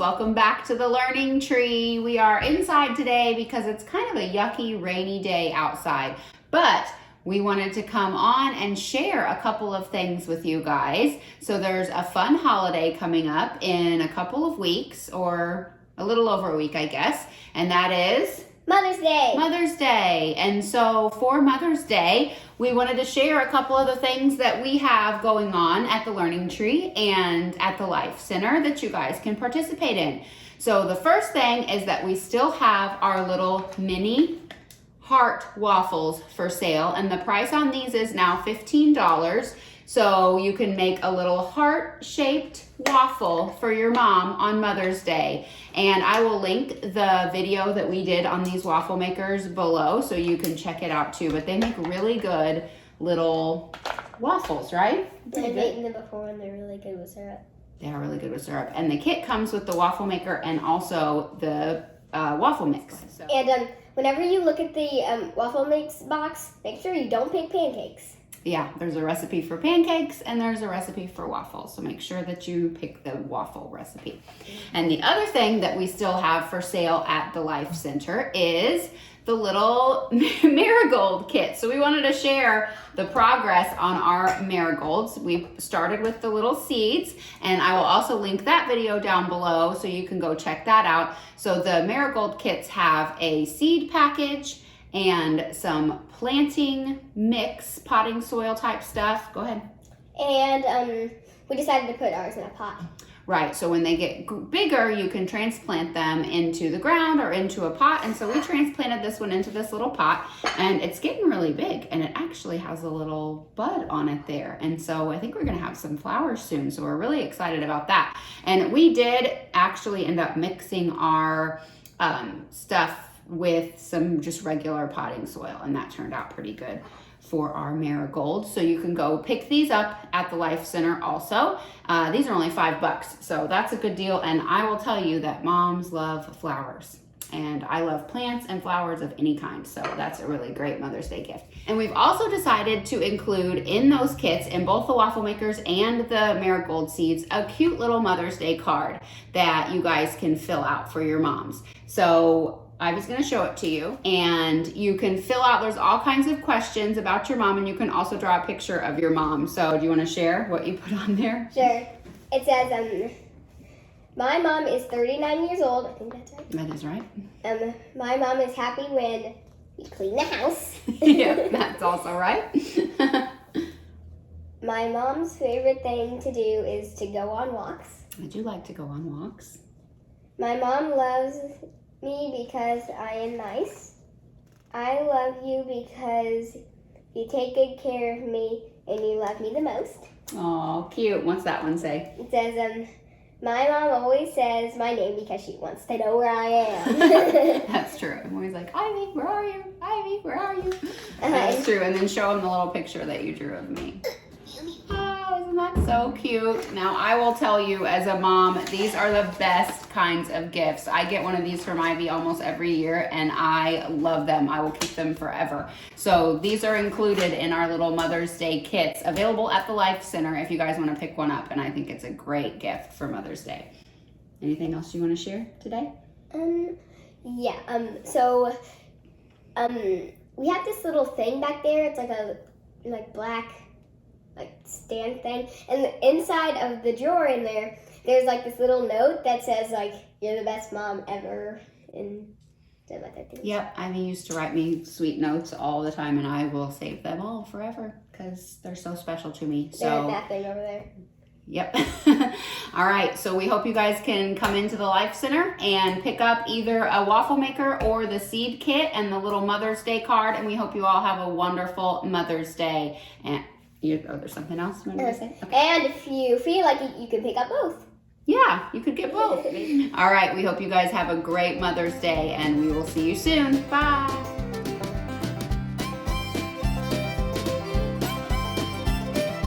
Welcome back to the Learning Tree. We are inside today because it's kind of a yucky, rainy day outside, but we wanted to come on and share a couple of things with you guys. So there's a fun holiday coming up in a couple of weeks, or a little over a week, I guess, and that is Mother's Day. Mother's Day. And so for Mother's Day, we wanted to share a couple of the things that we have going on at the Learning Tree and at the Life Center that you guys can participate in. So the first thing is that we still have our little mini heart waffles for sale, and the price on these is now $15. So you can make a little heart-shaped waffle for your mom on Mother's Day. And I will link the video that we did on these waffle makers below so you can check it out too. But they make really good little waffles, right? I've eaten them before and they're really good with syrup. They are really good with syrup. And the kit comes with the waffle maker and also the waffle mix. So. And whenever you look at the waffle mix box, make sure you don't pick pancakes. Yeah, there's a recipe for pancakes and there's a recipe for waffles. So make sure that you pick the waffle recipe. And the other thing that we still have for sale at the Life Center is the little marigold kit. So we wanted to share the progress on our marigolds. We started with the little seeds, and I will also link that video down below so you can go check that out. So the marigold kits have a seed package and some planting mix, potting soil type stuff. Go ahead. And we decided to put ours in a pot. Right, so when they get bigger, you can transplant them into the ground or into a pot. And so we transplanted this one into this little pot, and it's getting really big, and it actually has a little bud on it there. And so I think we're gonna have some flowers soon, so we're really excited about that. And we did actually end up mixing our stuff with some just regular potting soil, and that turned out pretty good for our marigolds. So you can go pick these up at the Life Center also. These are only $5, so that's a good deal. And I will tell you that moms love flowers, and I love plants and flowers of any kind. So that's a really great Mother's Day gift. And we've also decided to include in those kits, in both the waffle makers and the marigold seeds, a cute little Mother's Day card that you guys can fill out for your moms. So I was going to show it to you, and you can fill out, there's all kinds of questions about your mom, and you can also draw a picture of your mom. So do you want to share what you put on there? Sure. It says, my mom is 39 years old. I think that's right. That is right. My mom is happy when we clean the house. Yeah, that's also right. My mom's favorite thing to do is to go on walks. I do like to go on walks. My mom loves me because I am nice. I love you because you take good care of me and you love me the most. Oh, cute. What's that one say? It says, my mom always says my name because she wants to know where I am. That's true. I'm always like, Ivy, where are you? Ivy, where are you? That's true. And then show them the little picture that you drew of me. Oh, isn't that so cute? Now, I will tell you as a mom, these are the best kinds of gifts. I get one of these from Ivy almost every year, and I love them. I will keep them forever. So these are included in our little Mother's Day kits, available at the Life Center if you guys want to pick one up, and I think it's a great gift for Mother's Day. Anything else you want to share today? Yeah, we have this little thing back there. It's like a black stand thing, and inside of the drawer in there, there's like this little note that says like, you're the best mom ever, and stuff like that. Yep, Ivy used to write me sweet notes all the time, and I will save them all forever because they're so special to me. So that thing over there. Yep. All right, so we hope you guys can come into the Life Center and pick up either a waffle maker or the seed kit and the little Mother's Day card, and we hope you all have a wonderful Mother's Day. And there's something else you wanted to say? Okay. And if you feel like it, you can pick up both. Yeah, you could get both. All right, we hope you guys have a great Mother's Day, and we will see you soon. Bye.